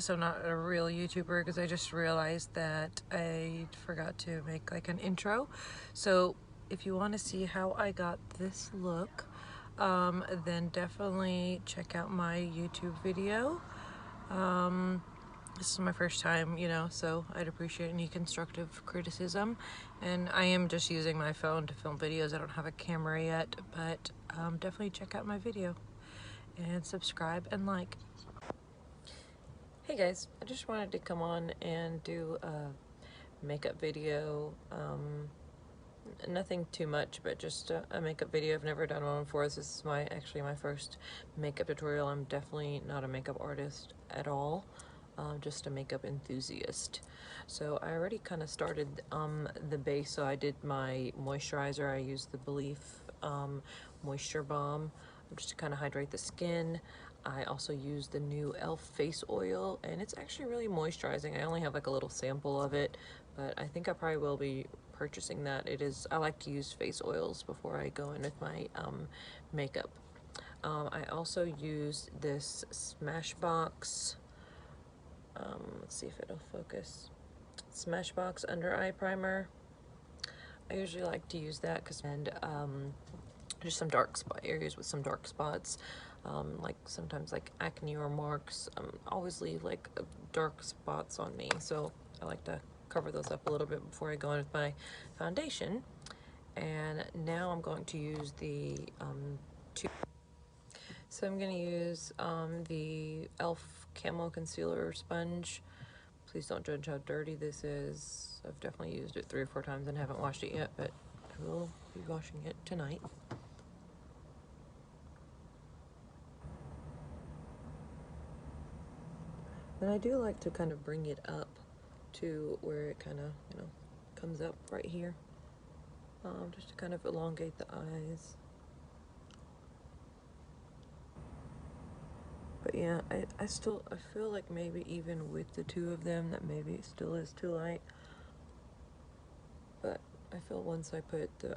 So I'm not a real YouTuber because I just realized that I forgot to make like an intro. So if you want to see how I got this look, then definitely check out my YouTube video. This is my first time, you know, so I'd appreciate any constructive criticism. And I am just using my phone to film videos. I don't have a camera yet, but definitely check out my video and subscribe and like. Hey guys, I just wanted to come on and do a makeup video. Nothing too much, but just a makeup video. I've never done one before. This is actually my first makeup tutorial. I'm definitely not a makeup artist at all. Just a makeup enthusiast. So I already kind of started the base. So I did my moisturizer. I used the Belief Moisture Balm just to kind of hydrate the skin. I also used the new e.l.f. face oil, and it's actually really moisturizing. I only have like a little sample of it, but I think I probably will be purchasing that. I like to use face oils before I go in with my makeup. I also used this Smashbox, let's see if it'll focus, Smashbox under eye primer. I usually like to use that because just some dark spot areas with some dark spots, like sometimes like acne or marks always leave like dark spots on me, so I like to cover those up a little bit before I go in with my foundation. And now I'm going to use the so I'm going to use the e.l.f. Camo Concealer Sponge. Please don't judge how dirty this is. I've definitely used it 3 or 4 times and haven't washed it yet, but I will be washing it tonight. And I do like to kind of bring it up to where it kind of, you know, comes up right here, just to kind of elongate the eyes. But yeah, I feel like maybe even with the 2 of them that maybe it still is too light. But I feel once I put the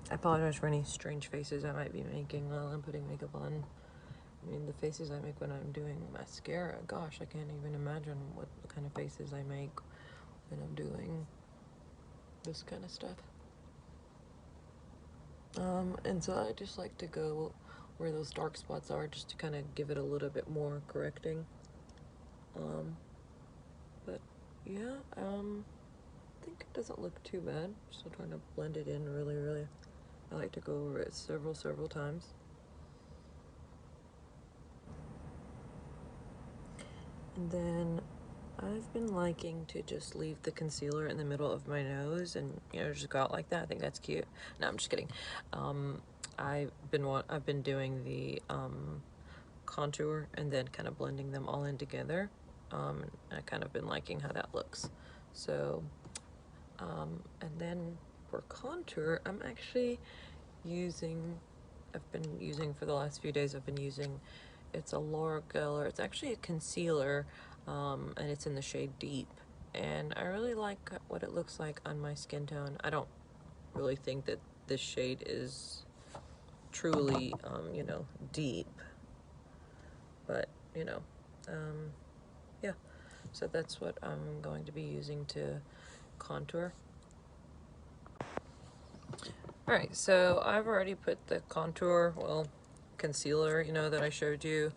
I apologize for any strange faces I might be making while I'm putting makeup on. I mean, the faces I make when I'm doing mascara, gosh, I can't even imagine what kind of faces I make when I'm doing this kind of stuff. And so I just like to go where those dark spots are, just to kind of give it a little bit more correcting. But yeah, I think it doesn't look too bad. Still trying to blend it in really. I like to go over it several times. And then I've been liking to just leave the concealer in the middle of my nose and, you know, just go out like that. I think that's cute. No, I'm just kidding. I've been doing the contour and then kind of blending them all in together. I kind of been liking how that looks. So, and then for contour, I'm actually I've been using for the last few days, it's a Laura Geller. It's actually a concealer, and it's in the shade Deep. And I really like what it looks like on my skin tone. I don't really think that this shade is truly, you know, deep. But, you know, yeah. So that's what I'm going to be using to contour. Alright, so I've already put the contour, well, concealer, you know, that I showed you.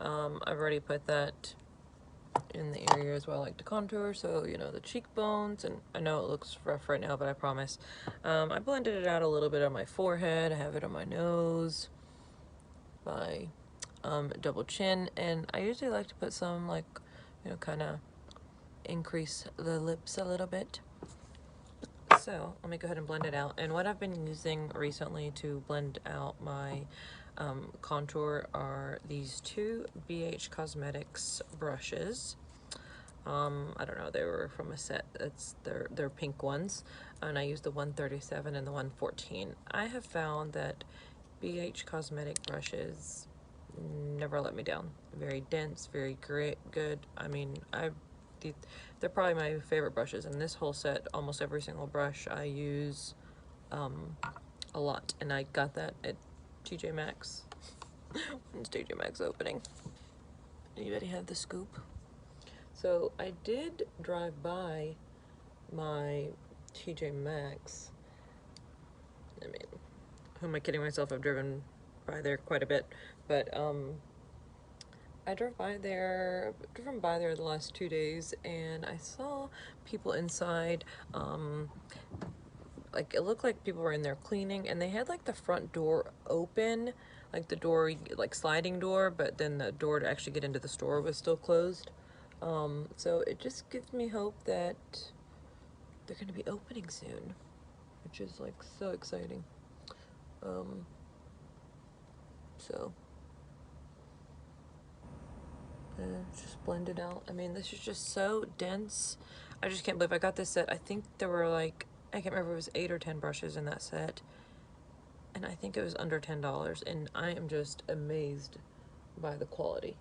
I've already put that in the areas where I like to contour, so, you know, the cheekbones, and I know it looks rough right now, but I promise. I blended it out a little bit on my forehead, I have it on my nose, my double chin, and I usually like to put some, like, you know, kind of increase the lips a little bit. So let me go ahead and blend it out. And what I've been using recently to blend out my contour are these 2 BH Cosmetics brushes. I don't know, they were from a set. They're pink ones, and I used the 137 and the 114. I have found that BH Cosmetic brushes never let me down. Very dense, very good. I mean, they're probably my favorite brushes in this whole set. Almost every single brush I use a lot, and I got that at TJMaxx. When's TJMaxx opening? Anybody have the scoop? So I did drive by my TJMaxx. I mean, who am I kidding myself? I've driven by there quite a bit, but I drove by there, driven by there the last 2 days, and I saw people inside. Like, it looked like people were in there cleaning, and they had like the front door open, like the door, like sliding door, but then the door to actually get into the store was still closed. So it just gives me hope that they're going to be opening soon, which is like so exciting. So just blend it out. I mean, this is just so dense. I just can't believe I got this set. I think there were like, I can't remember if it was 8 or 10 brushes in that set, and I think it was under $10, and I am just amazed by the quality.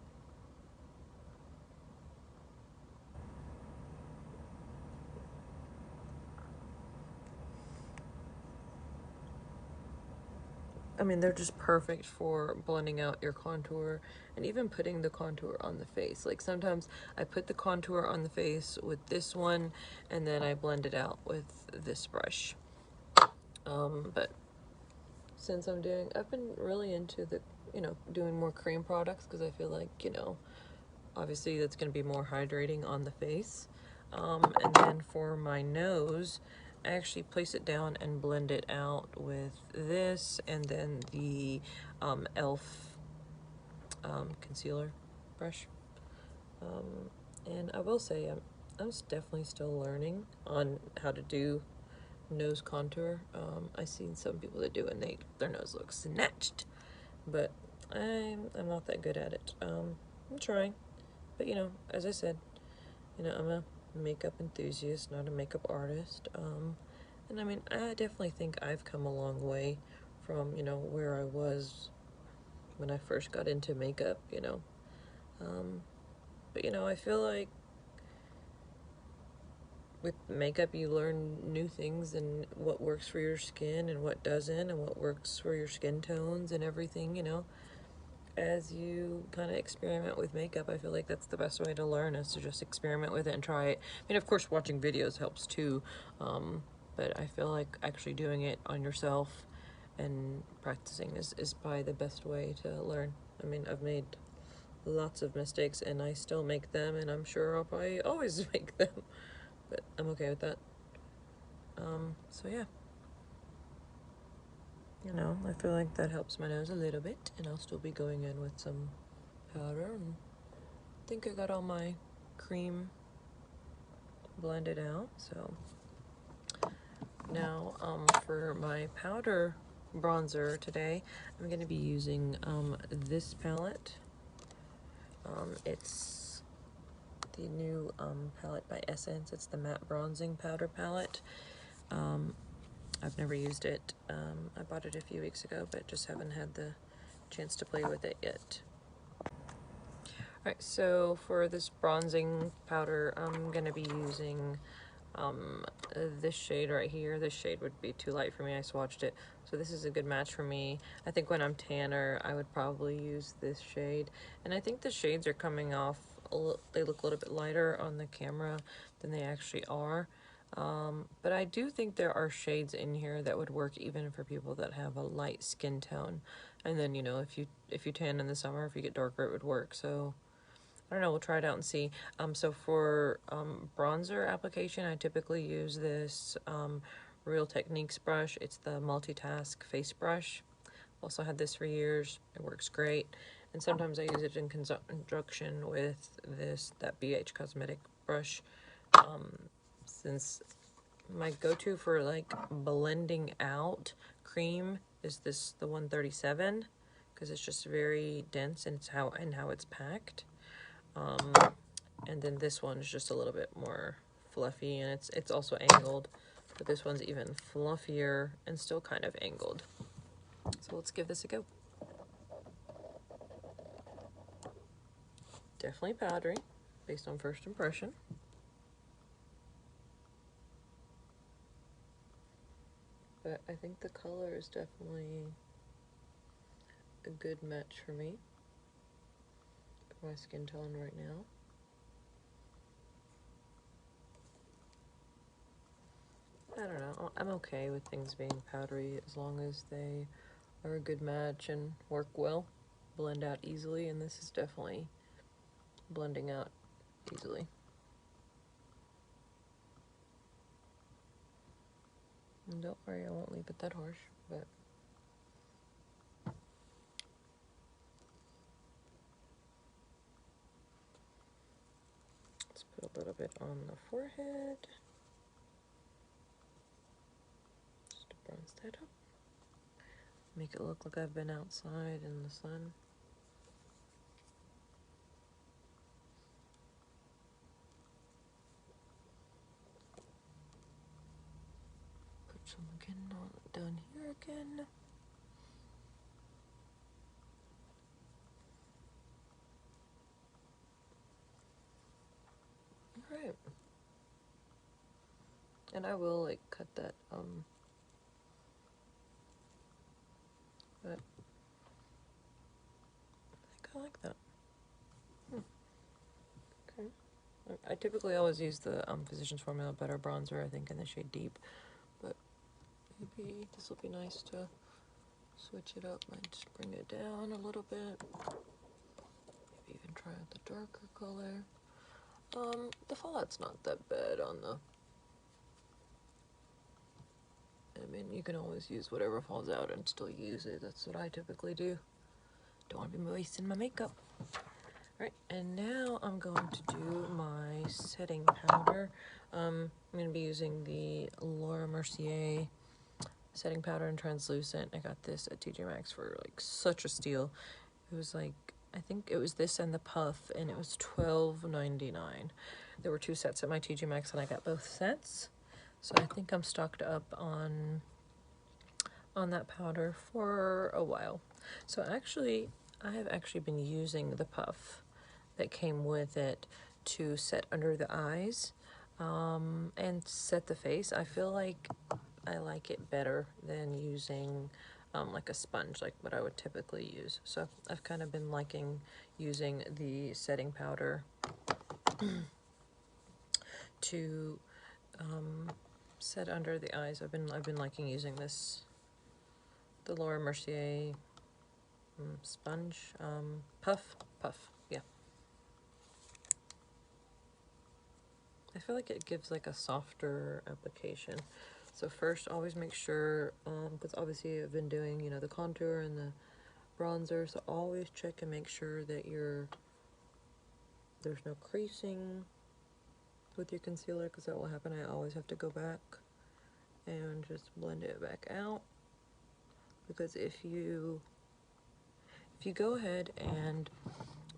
I mean, they're just perfect for blending out your contour and even putting the contour on the face. Like, sometimes I put the contour on the face with this one and then I blend it out with this brush. But since I've been really into the, doing more cream products, because I feel like, obviously that's going to be more hydrating on the face. And then for my nose, I actually place it down and blend it out with this, and then the e.l.f. Concealer brush. And I will say I'm definitely still learning on how to do nose contour. I've seen some people that do, and their nose looks snatched, but I'm not that good at it. I'm trying, but as I said, I'm a makeup enthusiast, not a makeup artist. And I mean, I definitely think I've come a long way from, where I was when I first got into makeup, but I feel like with makeup you learn new things and what works for your skin and what doesn't, and what works for your skin tones and everything, as you kind of experiment with makeup. I feel like that's the best way to learn, is to just experiment with it and try it. I mean, of course, watching videos helps too, but I feel like actually doing it on yourself and practicing is probably the best way to learn. I mean, I've made lots of mistakes and I still make them, and I'm sure I'll probably always make them, but I'm okay with that. So yeah. I feel like that helps my nose a little bit, and I'll still be going in with some powder. And I think I got all my cream blended out. So now for my powder bronzer today, I'm going to be using this palette. It's the new palette by Essence. It's the matte bronzing powder palette. I've never used it. I bought it a few weeks ago, but just haven't had the chance to play with it yet. Alright, so for this bronzing powder, I'm going to be using this shade right here. This shade would be too light for me. I swatched it. So this is a good match for me. I think when I'm tanner, I would probably use this shade. And I think the shades are coming off, they look a little bit lighter on the camera than they actually are. But I do think there are shades in here that would work even for people that have a light skin tone. And then, if you tan in the summer, if you get darker, it would work. So I don't know, we'll try it out and see. So for bronzer application, I typically use this Real Techniques brush. It's the Multitask Face Brush. Also had this for years. It works great. And sometimes I use it in conjunction with that BH Cosmetic brush. Since my go-to for like blending out cream is the 137, because it's just very dense and how it's packed. And then this one is just a little bit more fluffy, and it's also angled, but this one's even fluffier and still kind of angled. So let's give this a go. Definitely powdery, based on first impression. But I think the color is definitely a good match for me, for my skin tone right now. I don't know, I'm okay with things being powdery as long as they are a good match and work well, blend out easily, and this is definitely blending out easily. And don't worry, I won't leave it that harsh, but let's put a little bit on the forehead. Just to bronze that up. Make it look like I've been outside in the sun. Put some again down here again. Alright. And I will like cut that but I think I like that. Okay. I typically always use the Physicians Formula Butter Bronzer, I think in the shade Deep, but maybe this will be nice to switch it up. Might just bring it down a little bit. Maybe even try out the darker color. The fallout's not that bad on the, I mean, you can always use whatever falls out and still use it. That's what I typically do. Don't want to be wasting my makeup. Alright, and now I'm going to do my setting powder. I'm going to be using the Laura Mercier setting powder in translucent. I got this at TJMaxx for like such a steal. It was like, I think it was this and the puff, and it was $12.99. There were 2 sets at my TJMaxx, and I got both sets. So I think I'm stocked up on that powder for a while. So actually, I have actually been using the puff that came with it to set under the eyes and set the face. I feel like I like it better than using like a sponge, like what I would typically use. So I've kind of been liking using the setting powder to set under the eyes. I've been liking using this, the Laura Mercier sponge puff, yeah. I feel like it gives like a softer application. So first, always make sure, because obviously I've been doing, you know, the contour and the bronzer, so always check and make sure that there's no creasing with your concealer, because that will happen. I always have to go back and just blend it back out, because if you go ahead and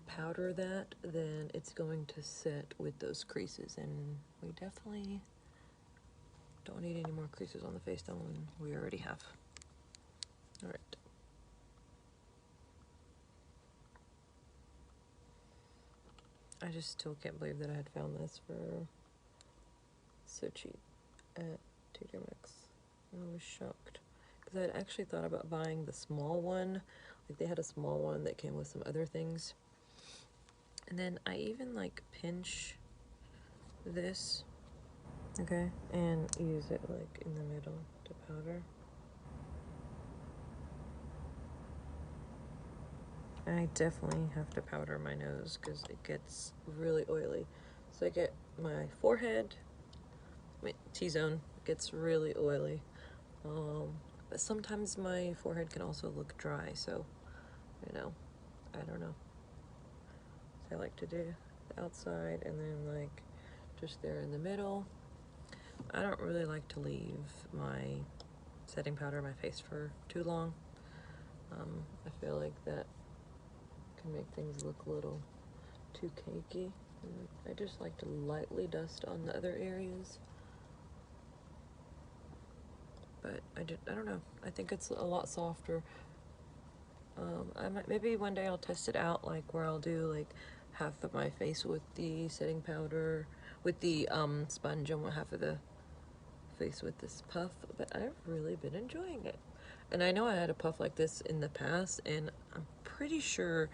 powder that, then it's going to set with those creases, and we definitely don't need any more creases on the face than we already have. All right. I just still can't believe that I had found this for so cheap at TJMaxx. I was shocked, because I had actually thought about buying the small one. Like, they had a small one that came with some other things. And then I even like pinch this, okay, and use it like in the middle to powder. I definitely have to powder my nose because it gets really oily. So I get my forehead, my T-zone gets really oily. But sometimes my forehead can also look dry, so, you know, I don't know. So I like to do the outside and then like just there in the middle. I don't really like to leave my setting powder on my face for too long. I feel like that can make things look a little too cakey. And I just like to lightly dust on the other areas. But I don't know. I think it's a lot softer. Maybe one day I'll test it out, like where I'll do like half of my face with the setting powder, with the sponge, and half of the face with this puff. But I've really been enjoying it. And I know I had a puff like this in the past, and I'm pretty sure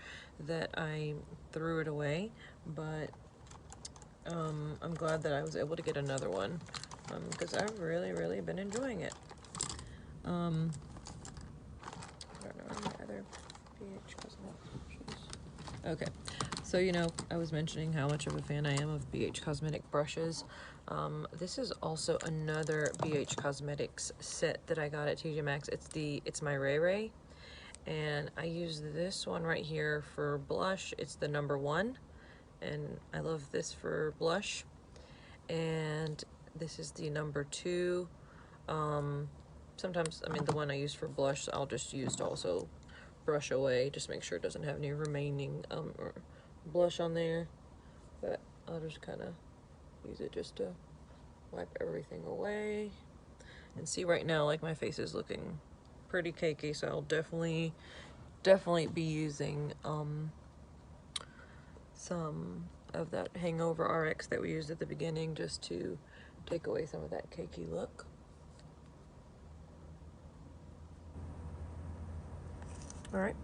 that I threw it away, but I'm glad that I was able to get another one, because I've really been enjoying it. I don't know any other BH Cosmetics brushes. Okay, so you know, I was mentioning how much of a fan I am of BH Cosmetic brushes. This is also another BH Cosmetics set that I got at TJMaxx. It's my Ray Ray, and I use this one right here for blush. It's the number 1, and I love this for blush. And this is the number 2. Sometimes, I mean, the one I use for blush, I'll just use to also brush away, just make sure it doesn't have any remaining or blush on there. But I'll just kind of use it just to wipe everything away. And see, right now, like, my face is looking pretty cakey, so I'll definitely be using some of that Hangover RX that we used at the beginning, just to take away some of that cakey look. All right.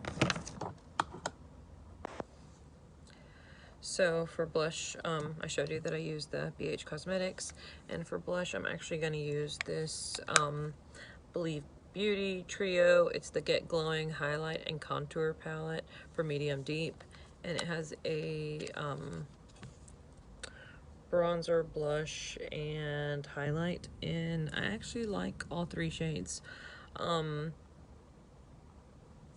So for blush, I showed you that I used the BH Cosmetics, and for blush, I'm actually going to use this Believe Beauty Trio. It's the Get Glowing Highlight and Contour Palette for medium deep, and it has a bronzer, blush, and highlight, and I actually like all 3 shades.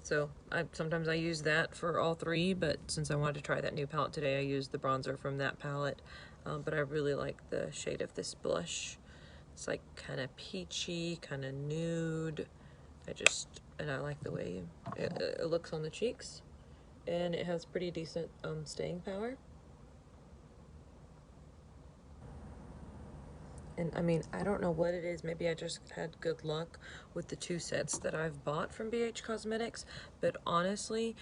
So sometimes I use that for all 3, but since I wanted to try that new palette today, I used the bronzer from that palette. But I really like the shade of this blush. It's like kind of peachy, kind of nude. And I like the way it looks on the cheeks, and it has pretty decent staying power. And I mean, I don't know what it is. Maybe I just had good luck with the 2 sets that I've bought from BH Cosmetics. But honestly,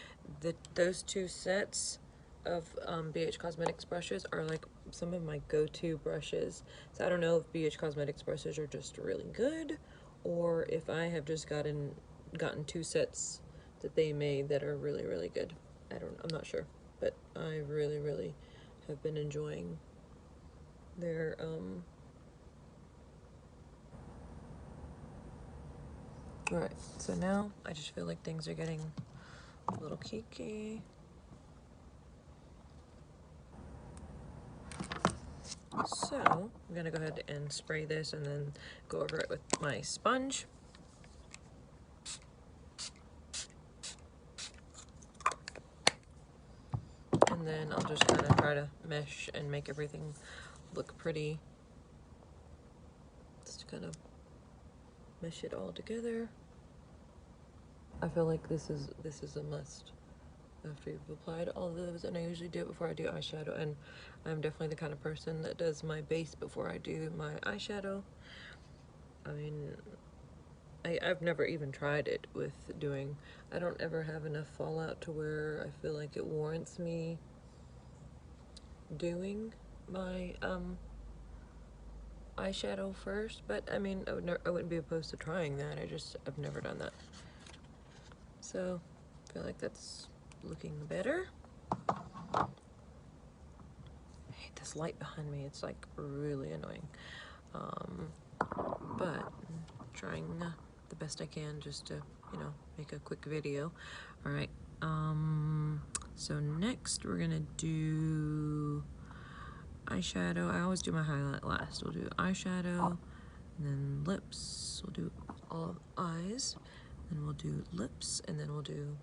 those 2 sets of BH Cosmetics brushes are like some of my go-to brushes. So I don't know if BH Cosmetics brushes are just really good, or if I have just gotten 2 sets that they made that are really good. I'm not sure. But I really have been enjoying their Alright, so now I just feel like things are getting a little cakey. So I'm gonna go ahead and spray this and then go over it with my sponge. And then I'll just kind of try to mesh and make everything look pretty. Just kind of mesh it all together. I feel like this is a must after you've applied all of those, and I usually do it before I do eyeshadow, and I'm definitely the kind of person that does my base before I do my eyeshadow. I mean, I've never even tried it with doing, I don't ever have enough fallout to where I feel like it warrants me doing my eyeshadow first, but I mean, I wouldn't be opposed to trying that. I've never done that. So I feel like that's looking better. I hate this light behind me. It's like really annoying. But I'm trying the best I can just to, you know, make a quick video. All right. So next we're gonna do eyeshadow. I always do my highlight last. We'll do eyeshadow, and then lips. We'll do all eyes, then we'll do lips, and then we'll do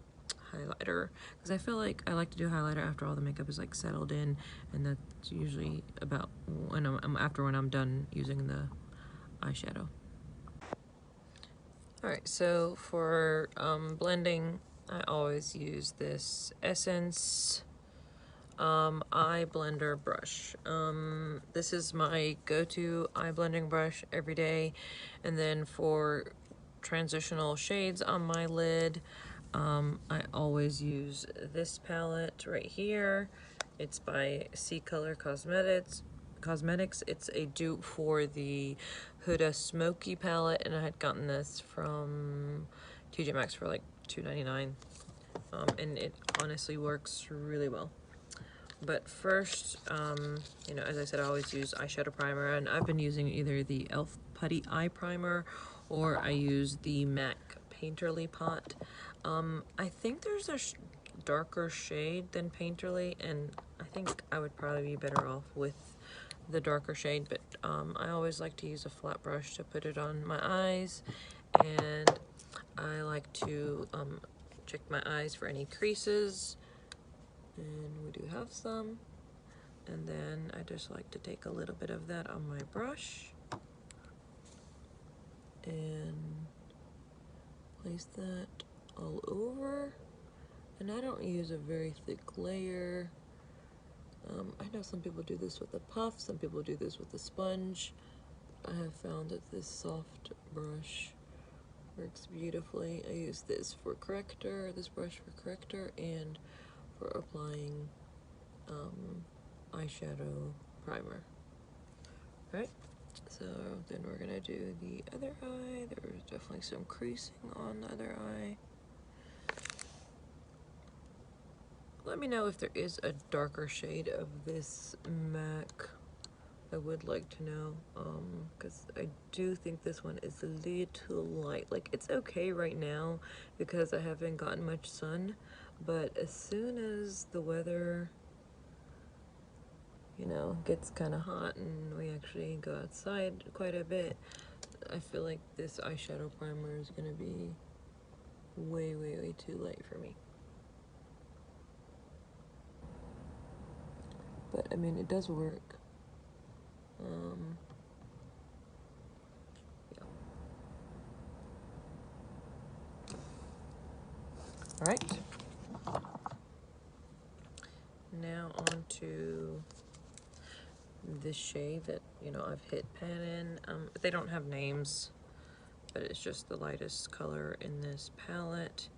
highlighter, because I feel like I like to do highlighter after all the makeup is like settled in, and that's usually about when I'm done using the eyeshadow. Alright, so for blending, I always use this Essence eye blender brush. This is my go-to eye blending brush every day. And then for transitional shades on my lid, I always use this palette right here. It's by C Color Cosmetics. It's a dupe for the Huda Smoky palette, and I had gotten this from TJMaxx for like $2.99, and it honestly works really well. But first, you know, as I said, I always use eyeshadow primer, and I've been using either the e.l.f. Putty Eye Primer, or I use the MAC Painterly Pot. I think there's a darker shade than Painterly, and I think I would probably be better off with the darker shade, but I always like to use a flat brush to put it on my eyes, and I like to check my eyes for any creases, and we do have some. And then I just like to take a little bit of that on my brush and place that all over. And I don't use a very thick layer. I know some people do this with a puff, some people do this with a sponge. I have found that this soft brush works beautifully. I use this for corrector, this brush for corrector, and for applying eyeshadow primer. Right? So then we're gonna do the other eye. There's definitely some creasing on the other eye. Let me know if there is a darker shade of this MAC. I would like to know, because I do think this one is a little light. Like, it's okay right now because I haven't gotten much sun, but as soon as the weather, you know, gets kind of hot and we actually go outside quite a bit, I feel like this eyeshadow primer is gonna be way, way, way too light for me. But I mean, it does work. Yeah. All right. Now on to this shade that, you know, I've hit pan in. They don't have names, but it's just the lightest color in this palette.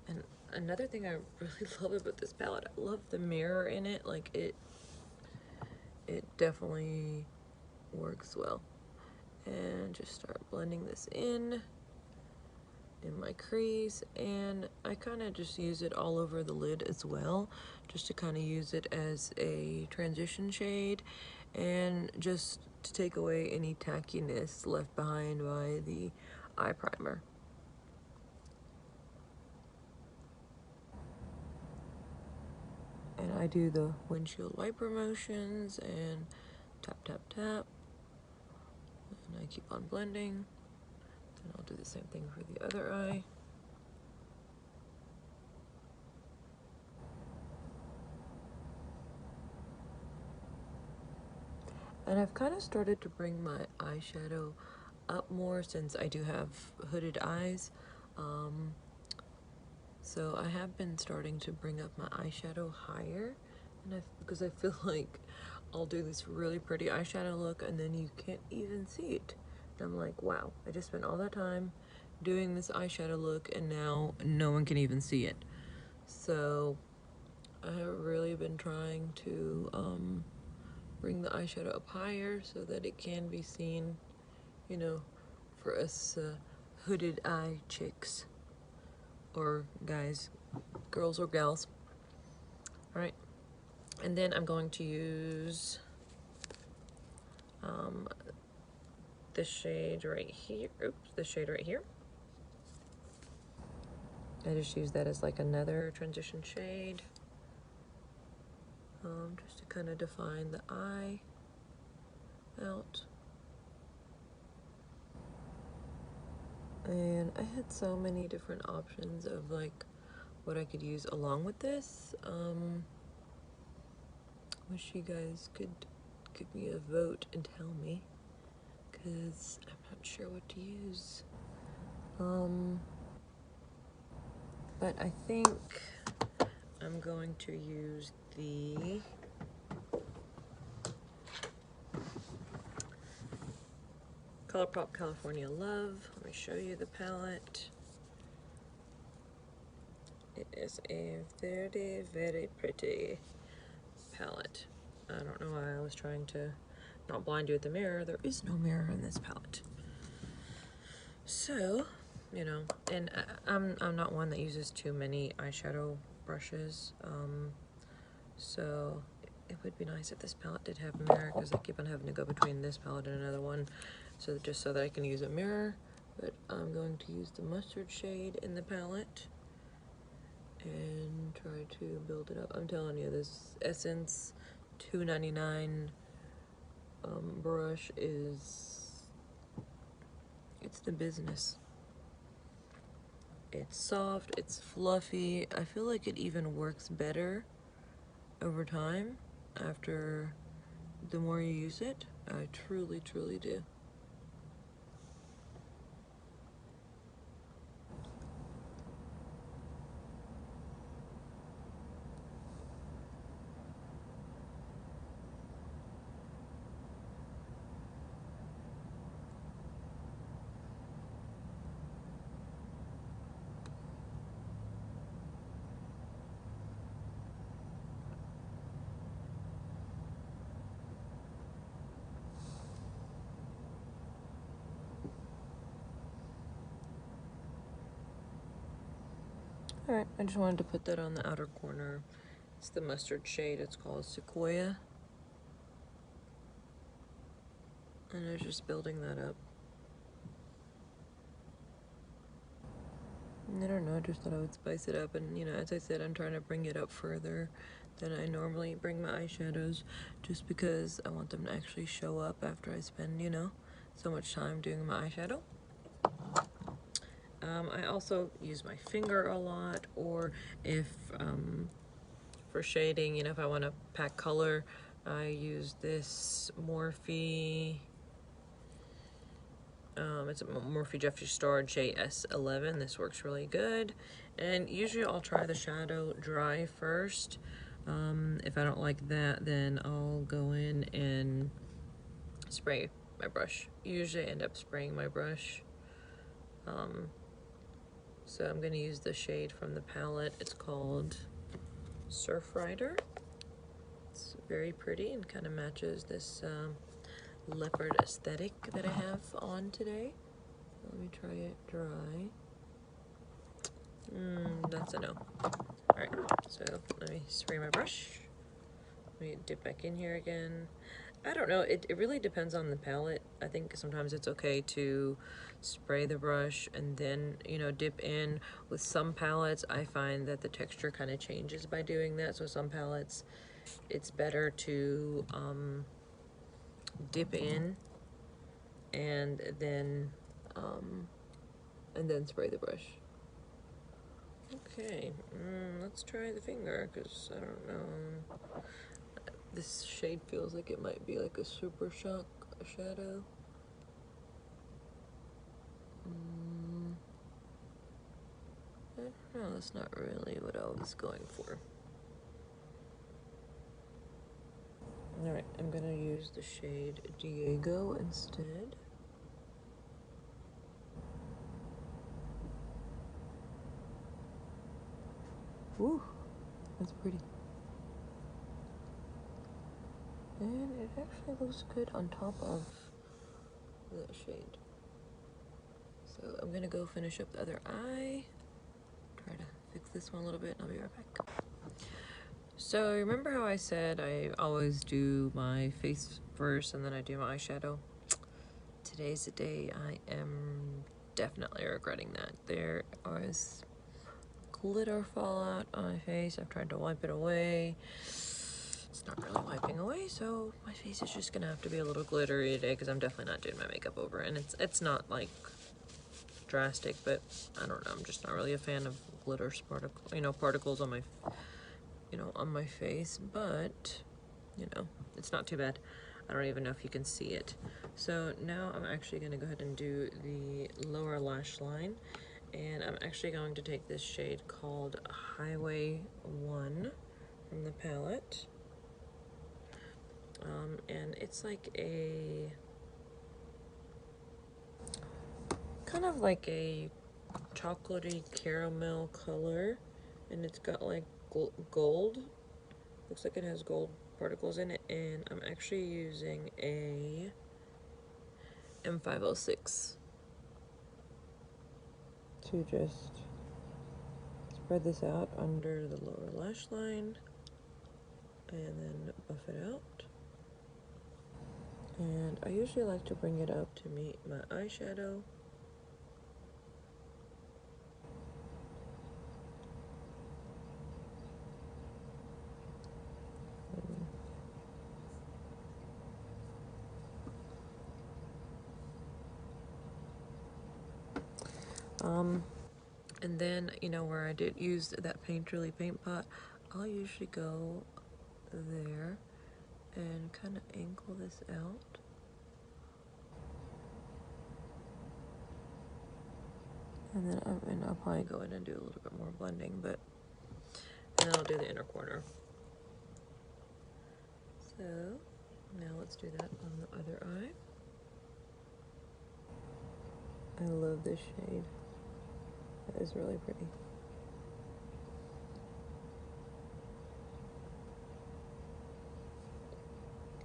And another thing I really love about this palette, I love the mirror in it. Like, it definitely works well. And just start blending this in my crease, and I kind of just use it all over the lid as well, just to kind of use it as a transition shade and just to take away any tackiness left behind by the eye primer. And I do the windshield wiper motions and tap, tap, tap, and I keep on blending. And I'll do the same thing for the other eye. And I've kind of started to bring my eyeshadow up more since I do have hooded eyes. So I have been starting to bring up my eyeshadow higher, and because I feel like I'll do this really pretty eyeshadow look and then you can't even see it. And I'm like, wow, I just spent all that time doing this eyeshadow look and now no one can even see it. So I have really been trying to bring the eyeshadow up higher so that it can be seen, you know, for us hooded eye chicks, or guys, girls or gals. All right, and then I'm going to use this shade right here. Oops, this shade right here. I just use that as like another transition shade, just to kind of define the eye out. And I had so many different options of like what I could use along with this. Wish you guys could give me a vote and tell me, because I'm not sure what to use. But I think I'm going to use the ColourPop California Love. Let me show you the palette. It is a very, very pretty palette. I don't know why I was trying to not blind you with the mirror. There is no mirror in this palette. So you know, and I'm not one that uses too many eyeshadow brushes, so it would be nice if this palette did have a mirror, because I keep on having to go between this palette and another one, so just so that I can use a mirror. But I'm going to use the mustard shade in the palette and try to build it up. I'm telling you, this Essence $2.99 brush it's the business. It's soft, it's fluffy. I feel like it even works better over time after the more you use it. I truly, truly do. Alright, I just wanted to put that on the outer corner. It's the mustard shade, it's called Sequoia. And I was just building that up. I don't know, I just thought I would spice it up, and you know, as I said, I'm trying to bring it up further than I normally bring my eyeshadows, just because I want them to actually show up after I spend, you know, so much time doing my eyeshadow. I also use my finger a lot, or if for shading, you know, if I want to pack color, I use this Morphe. It's a Morphe Jeffree Star JS11. This works really good. And usually I'll try the shadow dry first. If I don't like that, then I'll go in and spray my brush. Usually I end up spraying my brush. So I'm going to use the shade from the palette. It's called Surf Rider. It's very pretty and kind of matches this leopard aesthetic that I have on today. Let me try it dry. That's a no. Alright, so let me spray my brush. Let me dip back in here again. I don't know, it really depends on the palette. I think sometimes it's okay to spray the brush and then, you know, dip in. With some palettes, I find that the texture kind of changes by doing that. So some palettes, it's better to dip in and then spray the brush. Okay, let's try the finger, because I don't know. This shade feels like it might be like a super shock shadow. I don't know, that's not really what I was going for. Alright, I'm gonna use the shade Diego instead. Ooh, that's pretty. And it actually looks good on top of the shade. So I'm gonna go finish up the other eye. Try to fix this one a little bit and I'll be right back. So remember how I said I always do my face first and then I do my eyeshadow? Today's the day I am definitely regretting that. There was glitter fallout on my face. I've tried to wipe it away. It's not really wiping away, so my face is just gonna have to be a little glittery today, because I'm definitely not doing my makeup over. And it's not like drastic, but I don't know, I'm just not really a fan of glitter particles on my on my face. But you know, it's not too bad. I don't even know if you can see it. So now I'm actually gonna go ahead and do the lower lash line, and I'm actually going to take this shade called Highway 1 from the palette. And it's like a kind of like a chocolatey caramel color, and it's got like gold. Looks like it has gold particles in it, and I'm actually using a M506. to just spread this out under the lower lash line and then buff it out. And I usually like to bring it up to meet my eyeshadow. And then, you know, where I did use that Painterly paint pot, I'll usually go there and kind of angle this out. And then I'll probably go in and do a little bit more blending, but and then I'll do the inner corner. So now let's do that on the other eye. I love this shade. That is really pretty.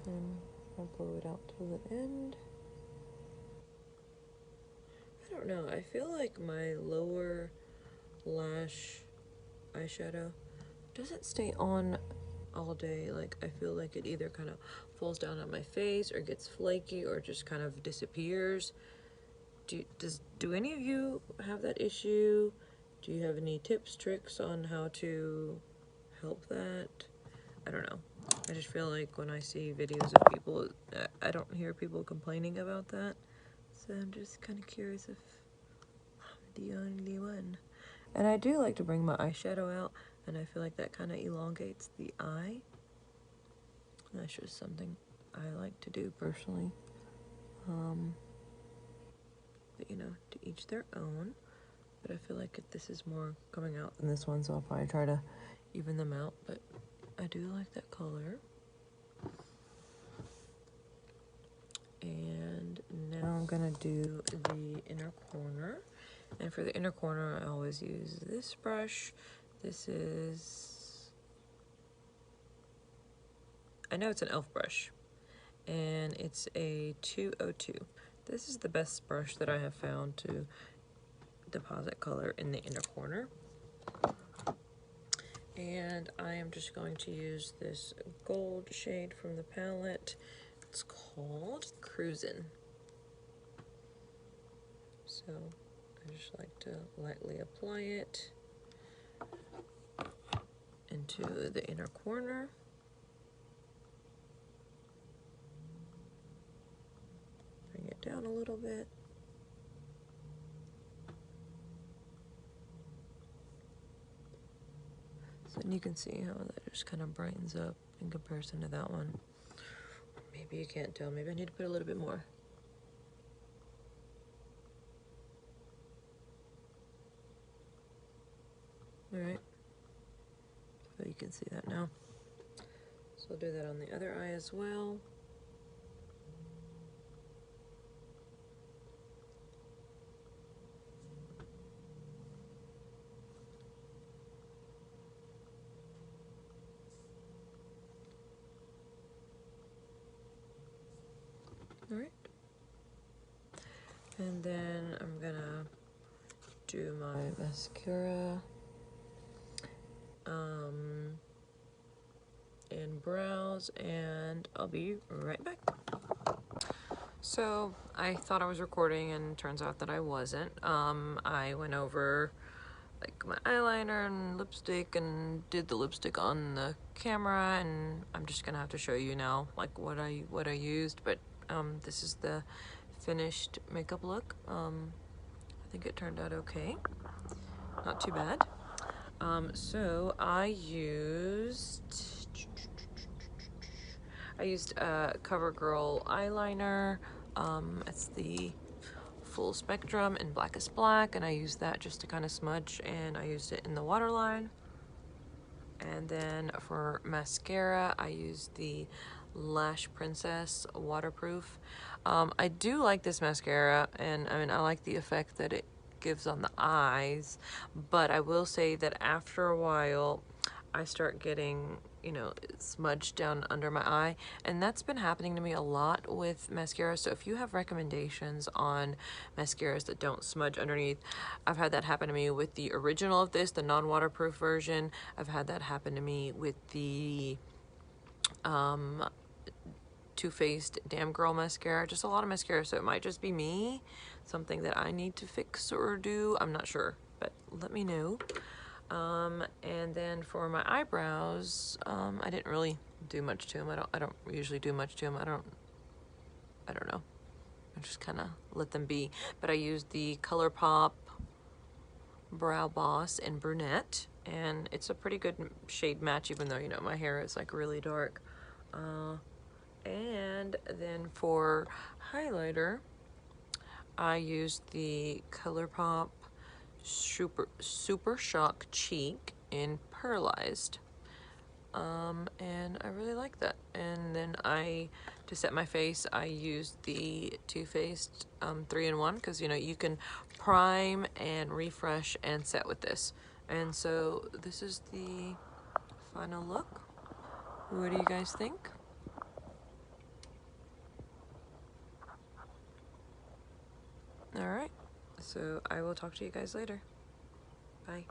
And I'll blow it out to the end. I don't know, I feel like my lower lash eyeshadow doesn't stay on all day. Like, I feel like it either kind of falls down on my face or gets flaky or just kind of disappears. Do any of you have that issue? Do you have any tips, tricks on how to help that? I don't know. I just feel like when I see videos of people, I don't hear people complaining about that. So I'm just kind of curious if I'm the only one. And I do like to bring my eyeshadow out, and I feel like that kind of elongates the eye. That's just something I like to do personally. But you know, to each their own. But I feel like if this is more coming out than this one, so I'll probably try to even them out. But I do like that color. And now I'm gonna do the inner corner. And for the inner corner, I always use this brush. This is, I know it's an e.l.f. brush, and it's a 202. This is the best brush that I have found to deposit color in the inner corner. And I am just going to use this gold shade from the palette. It's called Cruisin'. So I just like to lightly apply it into the inner corner. Bring it down a little bit. So then you can see how that just kind of brightens up in comparison to that one. Maybe you can't tell. Maybe I need to put a little bit more. Alright. So you can see that now. So I'll do that on the other eye as well. Alright. And then I'm gonna do my mascara and brows, and I'll be right back. So I thought I was recording, and turns out that I wasn't. I went over like my eyeliner and lipstick and did the lipstick on the camera, and I'm just gonna have to show you now like what I used. But this is the finished makeup look. I think it turned out okay, not too bad. So I used CoverGirl eyeliner. It's the full spectrum in Blackest Black, and I used that just to kind of smudge, and I used it in the waterline. And then for mascara, I used the Lash Princess Waterproof. I do like this mascara, and I mean, I like the effect that it gives on the eyes, but I will say that after a while, I start getting you know, smudged down under my eye, and that's been happening to me a lot with mascara. So if you have recommendations on mascaras that don't smudge underneath, I've had that happen to me with the original of this, the non-waterproof version. I've had that happen to me with the Too Faced Damn Girl mascara. Just a lot of mascara, so it might just be me, something that I need to fix or do. I'm not sure, but let me know. And then for my eyebrows, I didn't really do much to them. I don't usually do much to them. I don't know. I just kind of let them be. But I used the ColourPop Brow Boss in Brunette, and it's a pretty good shade match, even though, you know, my hair is like really dark. And then for highlighter, I used the ColourPop Super Shock Cheek in Pearlized. And I really like that. And then to set my face, I used the Too Faced 3-in-1, because, you know, you can prime and refresh and set with this. And so this is the final look. What do you guys think? All right, so I will talk to you guys later. Bye.